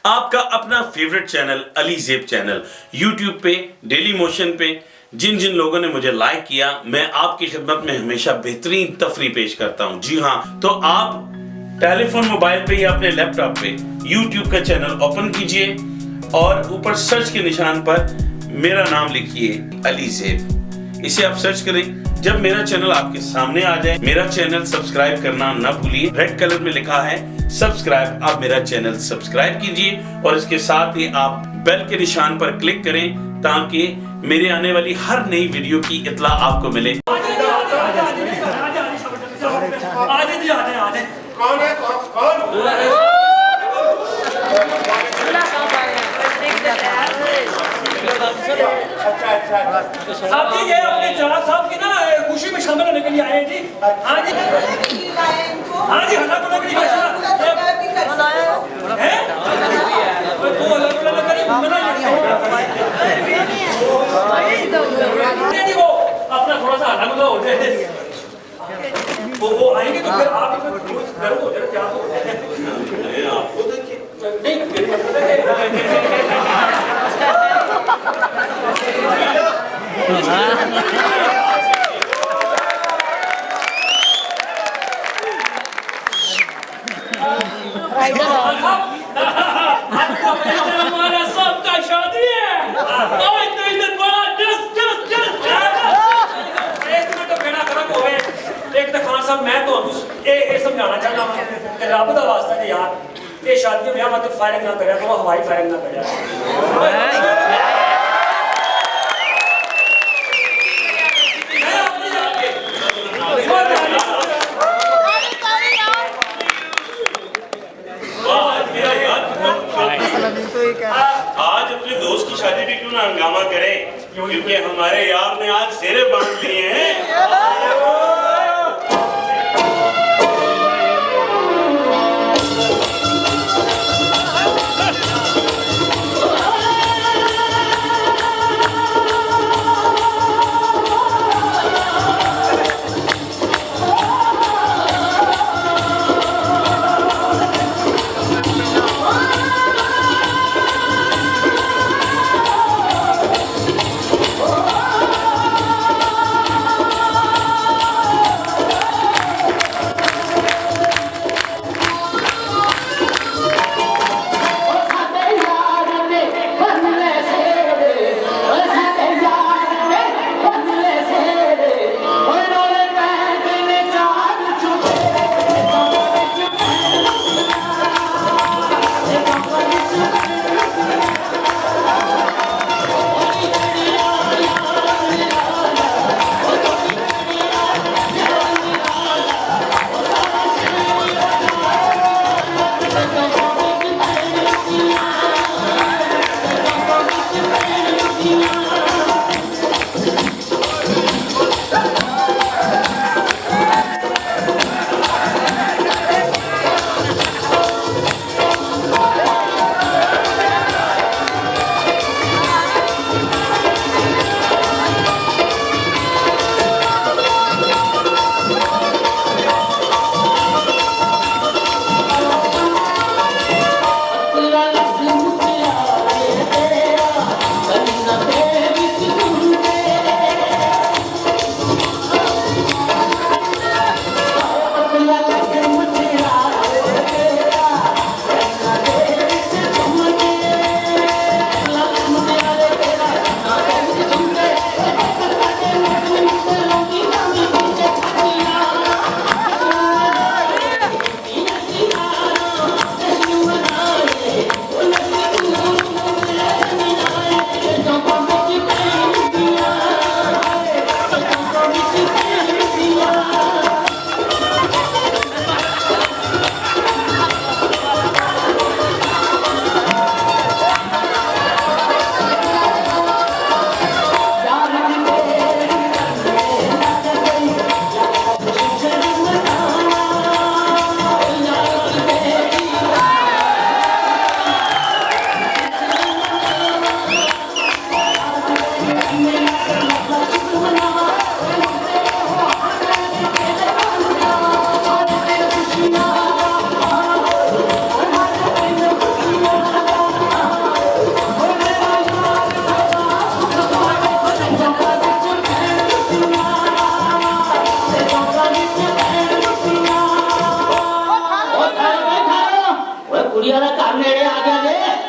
आपका अपना favourite channel Ali ज़ेब channel YouTube पे डेली मोशन पे जिन जिन लोगों ने मुझे लाइक किया, मैं आपकी खिदमत में हमेशा बेहतरीन तफरी पेश करता हूं। जी हाँ, तो आप टेलीफोन मोबाइल पे या अपने लैपटॉप पे यूट्यूब का चैनल ओपन कीजिए और ऊपर सर्च के निशान पर मेरा नाम लिखिए अली ज़ेब। इसे आप सर्च करें। जब मेरा चैनल आपके सामने आ जाए, मेरा चैनल सब्सक्राइब करना ना भूलिए। रेड कलर में लिखा है सब्सक्राइब, आप मेरा चैनल सब्सक्राइब कीजिए और इसके साथ ही आप बेल के निशान पर क्लिक करें ताकि मेरे आने वाली हर नई वीडियो की इत्तला आपको मिले। साहब जी ये अपने जनाब साहब की ना खुशी में शामिल होने के लिए आए हैं जी। हाँ जी हाँ जी, हल्ला बोला कि है तो हल्ला करें जी, वो अपना थोड़ा सा हल्ला गुल्ला हो जाए। वो आएंगे तो फिर आप गर्व हो जाए। क्या आपको हमारा सबका शादी है। एक तो खान साहब मैं तो ये समझाना चाहता हूँ कि रब का वास्ता है यार, ये शादी में मतलब फायरिंग ना करे, तो हवाई फायरिंग ना करे। आज अपने दोस्त की शादी भी क्यों ना हंगामा करें, क्योंकि हमारे यार ने आज सेरे बांध लिए हैं। ਕੁੜੀਆਂ ਦਾ ਘਰ ਨੇੜੇ ਆ ਗਿਆ ਜੇ